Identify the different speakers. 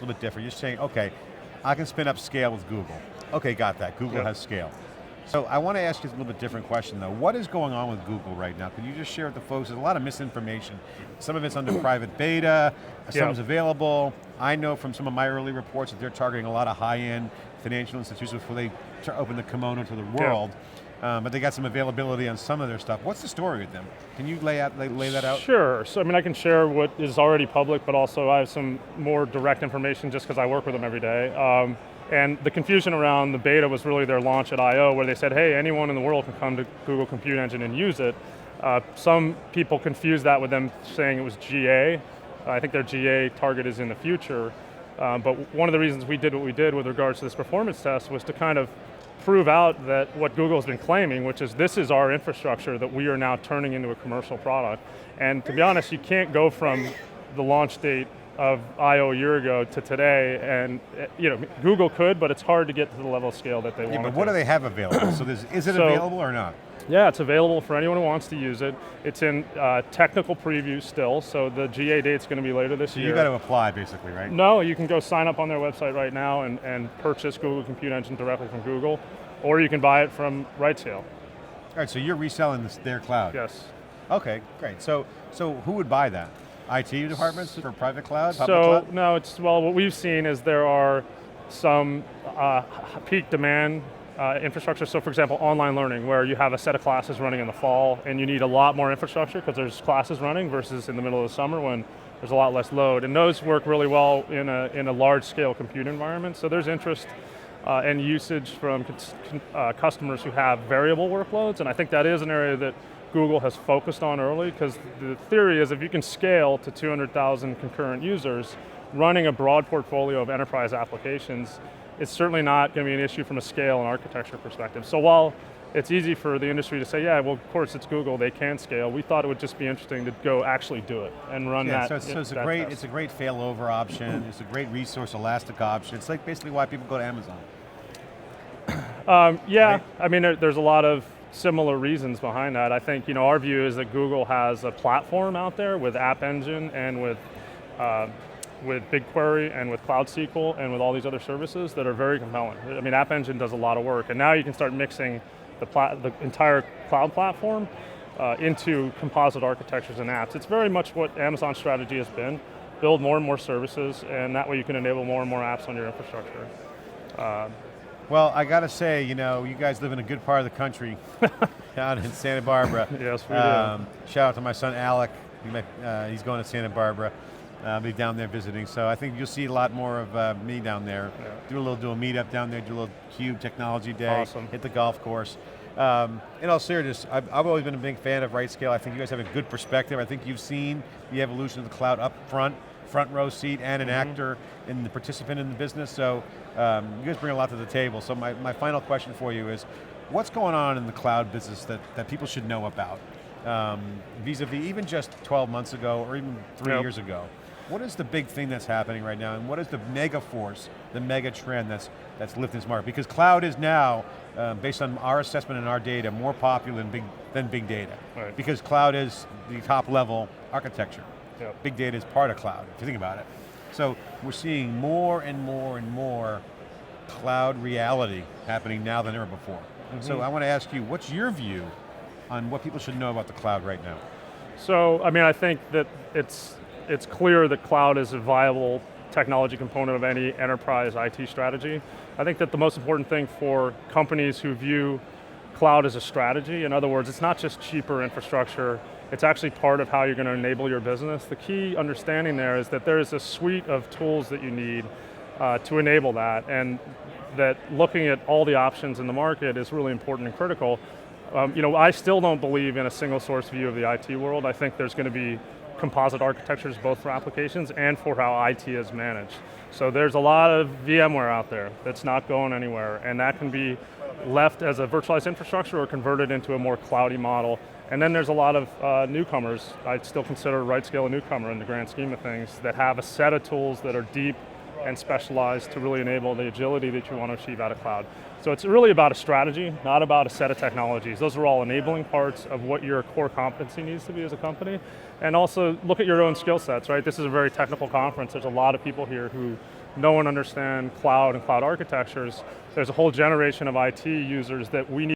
Speaker 1: A little bit different. You're saying, okay, I can spin up scale with Google. Okay, got that. Google has scale. So I want to ask you a little bit different question though. What is going on with Google right now? Can you just share with the folks? There's a lot of misinformation. Some of it's under private beta, some is available. I know from some of my early reports that they're targeting a lot of high-end financial institutions before they open the kimono to the world. But they got some availability on some of their stuff. What's the story with them? Can you lay that out?
Speaker 2: Sure, so I mean I can share what is already public, but also I have some more direct information just because I work with them every day. And the confusion around the beta was really their launch at I/O where they said, hey, anyone in the world can come to Google Compute Engine and use it. Some people confuse that with them saying it was GA. I think their GA target is in the future. But one of the reasons we did what we did with regards to this performance test was to kind of prove out that what Google's been claiming, which is this is our infrastructure that we are now turning into a commercial product. And to be honest, you can't go from the launch date of I/O a year ago to today, and Google could, but it's hard to get to the level of scale that they want.
Speaker 1: But what do they have available? So is it available or not?
Speaker 2: Yeah, it's available for anyone who wants to use it. It's in technical preview still, so the GA date's going to be later this year.
Speaker 1: You got to apply basically, right?
Speaker 2: No, you can go sign up on their website right now and purchase Google Compute Engine directly from Google, or you can buy it from RightScale.
Speaker 1: All right, so you're reselling their cloud?
Speaker 2: Yes.
Speaker 1: Okay, great. So who would buy that? IT departments for private cloud, public cloud?
Speaker 2: No, what we've seen is there are some peak demand infrastructure. So for example, online learning, where you have a set of classes running in the fall and you need a lot more infrastructure because there's classes running versus in the middle of the summer when there's a lot less load. And those work really well in a large scale compute environment. So there's interest and usage from customers who have variable workloads. And I think that is an area that Google has focused on early, because the theory is if you can scale to 200,000 concurrent users, running a broad portfolio of enterprise applications, it's certainly not going to be an issue from a scale and architecture perspective. So while it's easy for the industry to say, yeah, well, of course it's Google, they can scale, we thought it would just be interesting to go actually do it and run that.
Speaker 1: So it's a great failover option, it's a great resource elastic option. It's like basically why people go to Amazon.
Speaker 2: Right? I mean, there's a lot of similar reasons behind that. I think our view is that Google has a platform out there with App Engine and with BigQuery and with Cloud SQL and with all these other services that are very compelling. I mean, App Engine does a lot of work, and now you can start mixing the entire cloud platform into composite architectures and apps. It's very much what Amazon's strategy has been: build more and more services, and that way you can enable more and more apps on your infrastructure.
Speaker 1: Well, I got to say, you guys live in a good part of the country, down in Santa Barbara.
Speaker 2: Yes, we do.
Speaker 1: Shout out to my son Alec. He's going to Santa Barbara. I'll be down there visiting, so I think you'll see a lot more of me down there. Yeah. Do a meetup down there, do a little Cube Technology Day.
Speaker 2: Awesome.
Speaker 1: Hit the golf course. In all seriousness, I've always been a big fan of RightScale. I think you guys have a good perspective. I think you've seen the evolution of the cloud up front row seat, and an actor and the participant in the business, so you guys bring a lot to the table. So my final question for you is, what's going on in the cloud business that people should know about? Vis-a-vis even just 12 months ago or even 3 years ago. What is the big thing that's happening right now, and what is the mega force, the mega trend that's lifting this market? Because cloud is now, based on our assessment and our data, more popular than big data.
Speaker 2: Right.
Speaker 1: Because cloud is the top level architecture.
Speaker 2: Yep.
Speaker 1: Big data is part of cloud, if you think about it. So we're seeing more and more and more cloud reality happening now than ever before. Mm-hmm. So I want to ask you, what's your view on what people should know about the cloud right now?
Speaker 2: So, I mean, I think that it's clear that cloud is a viable technology component of any enterprise IT strategy. I think that the most important thing for companies who view cloud as a strategy, in other words, it's not just cheaper infrastructure, it's actually part of how you're going to enable your business. The key understanding there is that there is a suite of tools that you need to enable that, and that looking at all the options in the market is really important and critical. I still don't believe in a single source view of the IT world. I think there's going to be composite architectures both for applications and for how IT is managed. So there's a lot of VMware out there that's not going anywhere, and that can be left as a virtualized infrastructure or converted into a more cloudy model. And then there's a lot of newcomers. I'd still consider RightScale a newcomer in the grand scheme of things, that have a set of tools that are deep and specialized to really enable the agility that you want to achieve out of cloud. So it's really about a strategy, not about a set of technologies. Those are all enabling parts of what your core competency needs to be as a company. And also look at your own skill sets, right? This is a very technical conference. There's a lot of people here who no one understand cloud and cloud architectures. There's a whole generation of IT users that we need